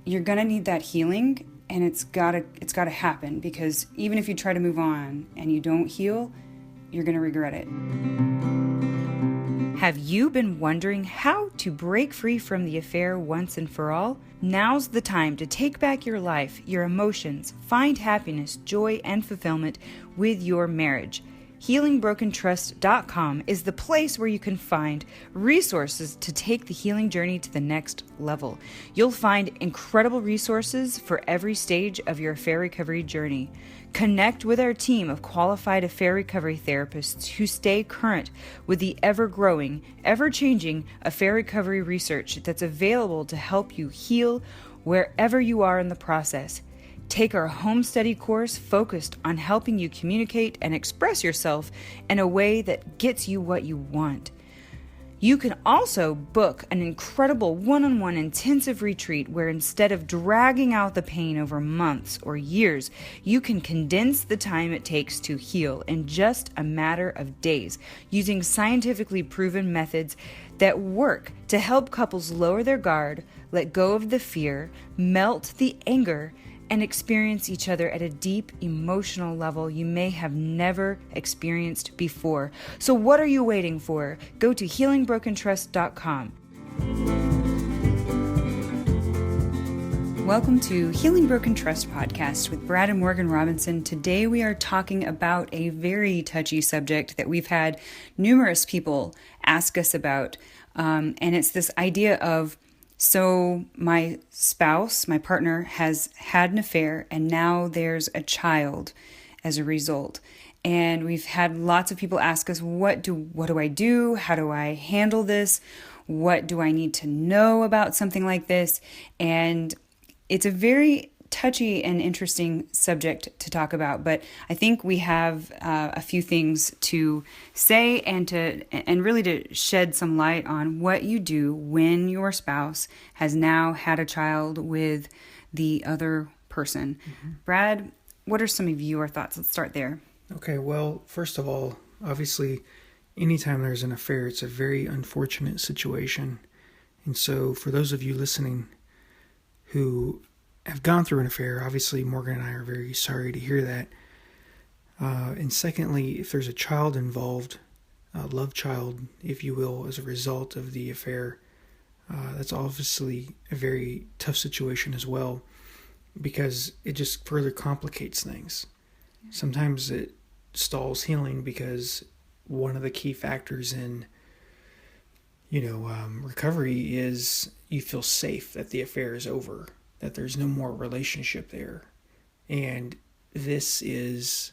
you're going to need that healing, and it's got to happen, because even if you try to move on and you don't heal, you're going to regret it. Have you been wondering how to break free from the affair once and for all? Now's the time to take back your life, your emotions, find happiness, joy, and fulfillment with your marriage. HealingBrokenTrust.com is the place where you can find resources to take the healing journey to the next level. You'll find incredible resources for every stage of your affair recovery journey. Connect with our team of qualified affair recovery therapists who stay current with the ever-growing, ever-changing affair recovery research that's available to help you heal wherever you are in the process. Take our home study course focused on helping you communicate and express yourself in a way that gets you what you want. You can also book an incredible one-on-one intensive retreat where, instead of dragging out the pain over months or years, you can condense the time it takes to heal in just a matter of days, using scientifically proven methods that work to help couples lower their guard, let go of the fear, melt the anger, and experience each other at a deep emotional level you may have never experienced before. So what are you waiting for? Go to HealingBrokenTrust.com. Welcome to Healing Broken Trust podcast with Brad and Morgan Robinson. Today we are talking about a very touchy subject that we've had numerous people ask us about. And it's this idea of, so my spouse, my partner, has had an affair, and now there's a child as a result. And we've had lots of people ask us, what do I do? How do I handle this? What do I need to know about something like this? And it's a very touchy and interesting subject to talk about, but I think we have a few things to say and really to shed some light on what you do when your spouse has now had a child with the other person. Mm-hmm. Brad, what are some of your thoughts? Let's start there. Okay, well, first of all, obviously, anytime there's an affair, it's a very unfortunate situation. And so for those of you listening who have gone through an affair, obviously Morgan and I are very sorry to hear that. And secondly, if there's a child involved, a love child, if you will, as a result of the affair, that's obviously a very tough situation as well, because it just further complicates things. Sometimes it stalls healing because one of the key factors in recovery is you feel safe that the affair is over, that there's no more relationship there. And this is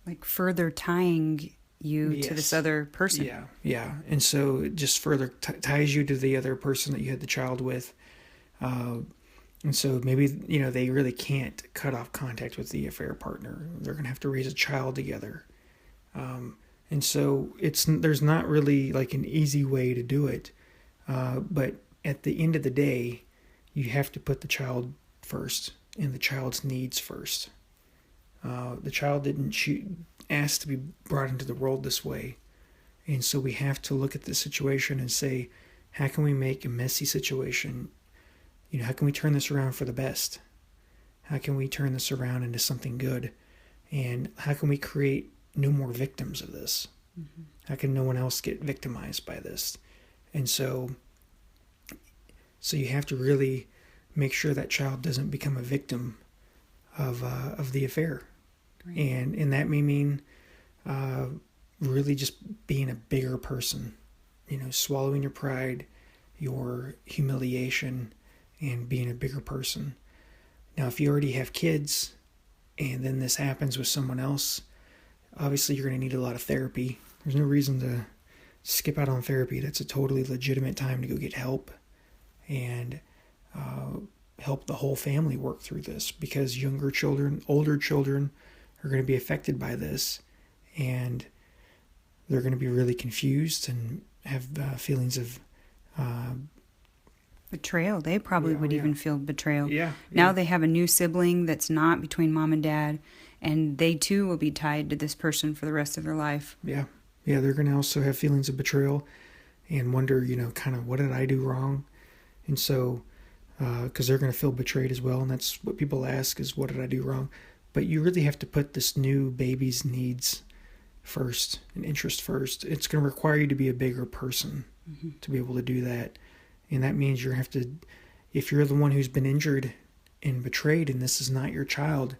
like further tying you to this other person. Yeah. And so it just further ties you to the other person that you had the child with. And so maybe, they really can't cut off contact with the affair partner. They're going to have to raise a child together. And so there's not really like an easy way to do it. But at the end of the day, you have to put the child first and the child's needs first. The child didn't ask to be brought into the world this way. And so we have to look at the situation and say, how can we make a messy situation? How can we turn this around for the best? How can we turn this around into something good? And how can we create no more victims of this? Mm-hmm. How can no one else get victimized by this? And so you have to really make sure that child doesn't become a victim of the affair. Right. And that may mean really just being a bigger person, swallowing your pride, your humiliation, and being a bigger person. Now, if you already have kids and then this happens with someone else, obviously you're going to need a lot of therapy. There's no reason to skip out on therapy. That's a totally legitimate time to go get help and help the whole family work through this, because younger children, older children are going to be affected by this, and they're going to be really confused and have feelings of betrayal. They probably would even feel betrayal. Yeah. Now they have a new sibling that's not between mom and dad, and they too will be tied to this person for the rest of their life. Yeah. They're going to also have feelings of betrayal and wonder, kind of, what did I do wrong? And so because they're going to feel betrayed as well. And that's what people ask is, what did I do wrong? But you really have to put this new baby's needs first and interest first. It's going to require you to be a bigger person to be able to do that. And that means you're going to have to, if you're the one who's been injured and betrayed and this is not your child,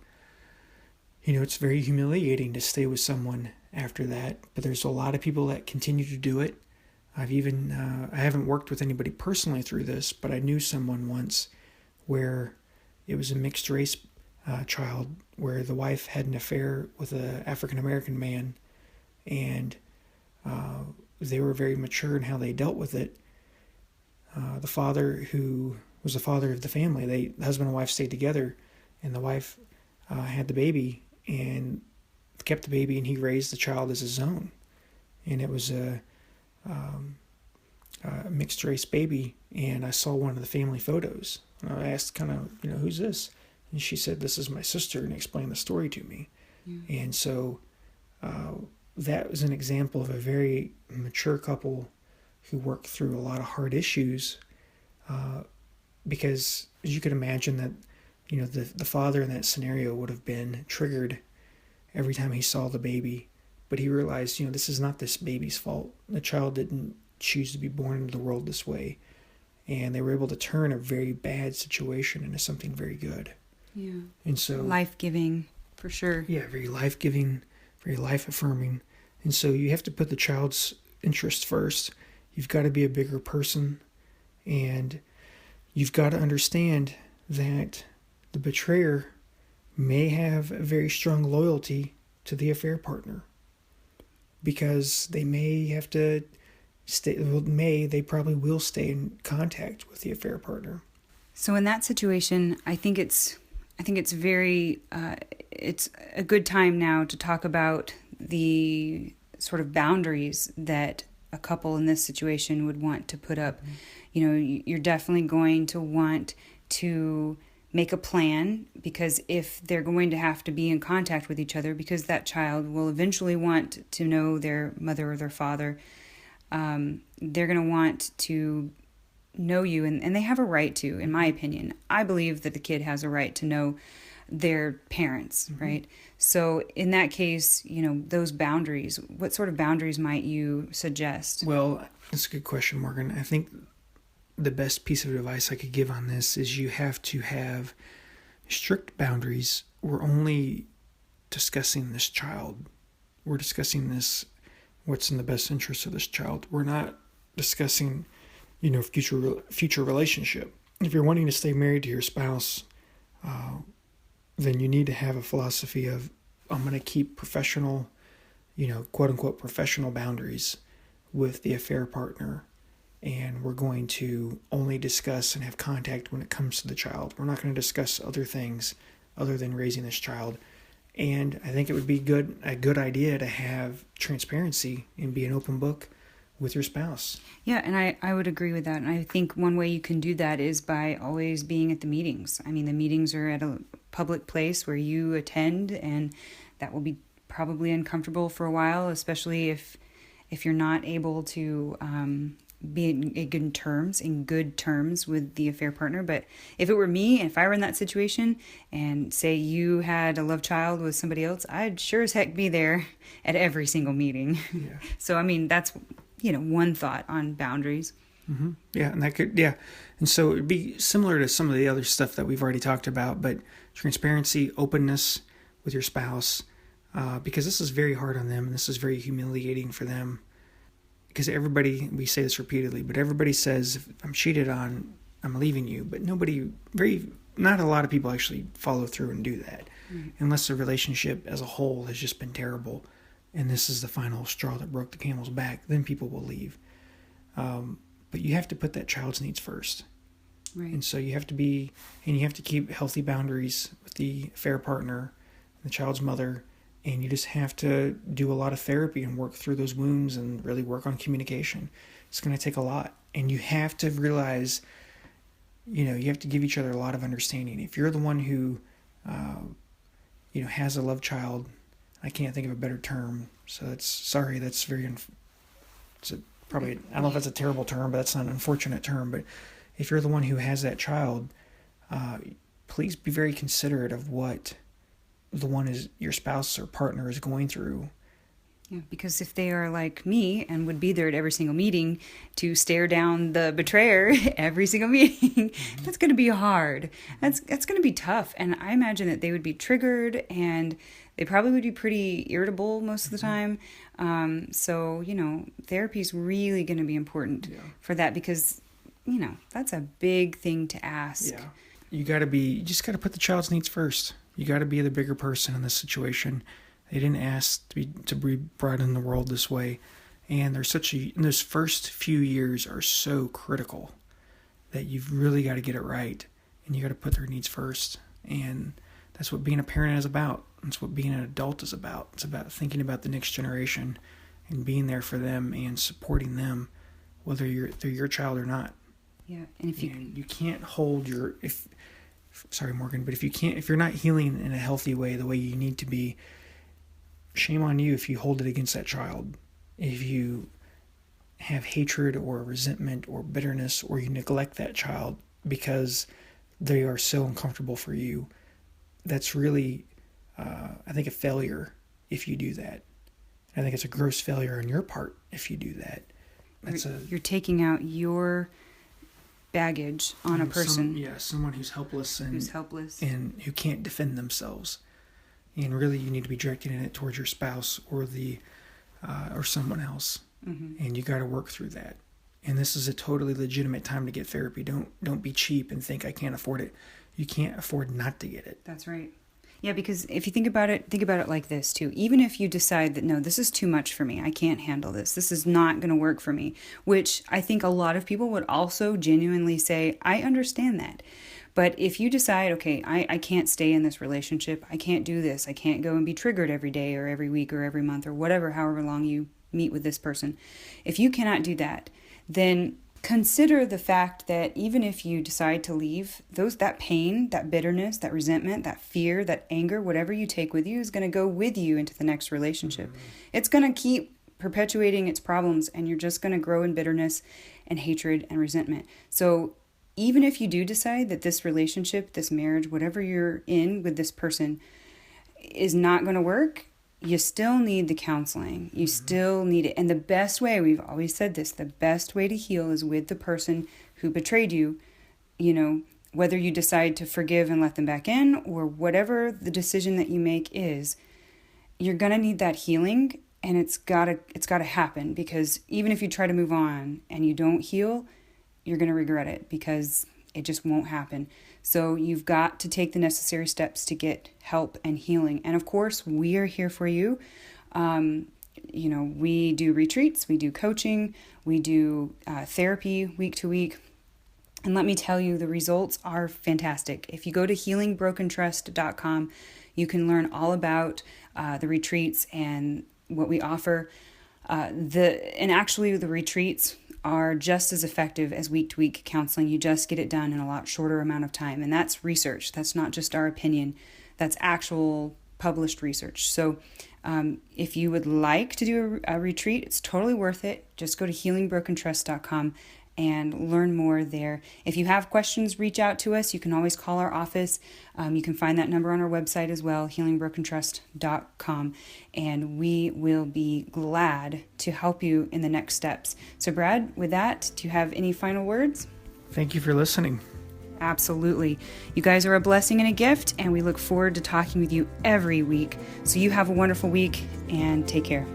it's very humiliating to stay with someone after that. But there's a lot of people that continue to do it. I haven't worked with anybody personally through this, but I knew someone once where it was a mixed race child where the wife had an affair with an African-American man, and they were very mature in how they dealt with it. The father, who was the father of the family, the husband and wife stayed together, and the wife had the baby and kept the baby, and he raised the child as his own. And it was a mixed race baby, and I saw one of the family photos. And I asked who's this? And she said, this is my sister, and explained the story to me. Yeah. And so that was an example of a very mature couple who worked through a lot of hard issues, because as you could imagine that, the father in that scenario would have been triggered every time he saw the baby. But he realized, this is not this baby's fault. The child didn't choose to be born into the world this way. And they were able to turn a very bad situation into something very good. Yeah. And so life-giving, for sure. Yeah, very life-giving, very life-affirming. And so you have to put the child's interest first. You've got to be a bigger person. And you've got to understand that the betrayer may have a very strong loyalty to the affair partner, because they may have to they probably will stay in contact with the affair partner. So in that situation, I think it's very, it's a good time now to talk about the sort of boundaries that a couple in this situation would want to put up. You're definitely going to want to make a plan, because if they're going to have to be in contact with each other, because that child will eventually want to know their mother or their father, they're going to want to know you, and they have a right to, in my opinion. I believe that the kid has a right to know their parents, right? So in that case, those boundaries, what sort of boundaries might you suggest? Well, that's a good question, Morgan. I think the best piece of advice I could give on this is you have to have strict boundaries. We're only discussing this child. We're discussing what's in the best interest of this child. We're not discussing, future relationship. If you're wanting to stay married to your spouse, then you need to have a philosophy of, I'm going to keep professional, quote unquote, professional boundaries with the affair partner. And we're going to only discuss and have contact when it comes to the child. We're not going to discuss other things other than raising this child. And I think it would be a good idea to have transparency and be an open book with your spouse. Yeah, and I would agree with that. And I think one way you can do that is by always being at the meetings. I mean, the meetings are at a public place where you attend, and that will be probably uncomfortable for a while, especially if you're not able to be in good terms with the affair partner. But if it were me, if I were in that situation and say you had a love child with somebody else, I'd sure as heck be there at every single meeting. Yeah. So, I mean, that's, one thought on boundaries. Mm-hmm. Yeah. And so it'd be similar to some of the other stuff that we've already talked about, but transparency, openness with your spouse, because this is very hard on them and this is very humiliating for them. Because we say this repeatedly, but everybody says, if I'm cheated on, I'm leaving you. But not a lot of people actually follow through and do that. Unless the relationship as a whole has just been terrible. And this is the final straw that broke the camel's back. Then people will leave. But you have to put that child's needs first. Right. And so you have to keep healthy boundaries with the affair partner, the child's mother. And you just have to do a lot of therapy and work through those wounds and really work on communication. It's going to take a lot. And you have to realize, you have to give each other a lot of understanding. If you're the one who, has a love child, I can't think of a better term. So that's very, I don't know if that's a terrible term, but that's not an unfortunate term. But if you're the one who has that child, please be very considerate of what your spouse or partner is going through. Yeah, because if they are like me and would be there at every single meeting to stare down the betrayer every single meeting, that's going to be hard. That's going to be tough. And I imagine that they would be triggered and they probably would be pretty irritable most of the time. So, therapy is really going to be important for that because, that's a big thing to ask. Yeah. You just got to put the child's needs first. You got to be the bigger person in this situation. They didn't ask to be brought in the world this way. And those first few years are so critical that you've really got to get it right. And you got to put their needs first. And that's what being a parent is about. That's what being an adult is about. It's about thinking about the next generation and being there for them and supporting them, whether they're your child or not. Yeah. And you can't hold sorry, Morgan, but if you're not healing in a healthy way, the way you need to be, shame on you if you hold it against that child. If you have hatred or resentment or bitterness, or you neglect that child because they are so uncomfortable for you, that's really, I think, a failure if you do that. I think it's a gross failure on your part if you do that. You're taking out your baggage on a person. Someone who's helpless and who can't defend themselves. And really, you need to be directing it towards your spouse or or someone else. Mm-hmm. And you got to work through that. And this is a totally legitimate time to get therapy. Don't be cheap and think I can't afford it. You can't afford not to get it. That's right. Yeah, because if you think about it like this too. Even if you decide that, no, this is too much for me, I can't handle this, this is not going to work for me, which I think a lot of people would also genuinely say, I understand that. But if you decide, okay, I can't stay in this relationship, I can't do this, I can't go and be triggered every day or every week or every month or whatever, however long you meet with this person. If you cannot do that, then consider the fact that even if you decide to leave, that pain, that bitterness, that resentment, that fear, that anger, whatever you take with you is going to go with you into the next relationship. Mm-hmm. It's going to keep perpetuating its problems, and you're just going to grow in bitterness and hatred and resentment. So even if you do decide that this relationship, this marriage, whatever you're in with this person is not going to work, you still need the counseling. You still need it. And the best way, we've always said this, the best way to heal is with the person who betrayed you. Whether you decide to forgive and let them back in or whatever the decision that you make is, you're going to need that healing, and it's got to happen, because even if you try to move on and you don't heal, you're going to regret it because it just won't happen. So you've got to take the necessary steps to get help and healing. And of course, we are here for you. We do retreats, we do coaching, we do therapy week to week. And let me tell you, the results are fantastic. If you go to healingbrokentrust.com, you can learn all about the retreats and what we offer. The retreats are just as effective as week-to-week counseling. You just get it done in a lot shorter amount of time. And that's research. That's not just our opinion. That's actual published research. So if you would like to do a retreat, it's totally worth it. Just go to healingbrokentrust.com and learn more there. If you have questions, reach out to us. You can always call our office. You can find that number on our website as well, healingbrokentrust.com, and we will be glad to help you in the next steps. So Brad, with that, do you have any final words? Thank you for listening. Absolutely. You guys are a blessing and a gift, and we look forward to talking with you every week. So you have a wonderful week, and take care.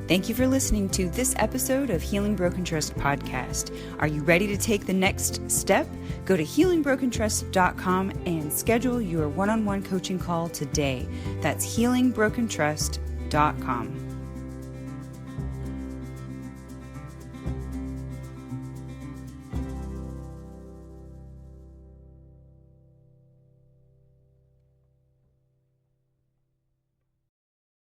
Thank you for listening to this episode of Healing Broken Trust podcast. Are you ready to take the next step? Go to healingbrokentrust.com and schedule your one-on-one coaching call today. That's healingbrokentrust.com.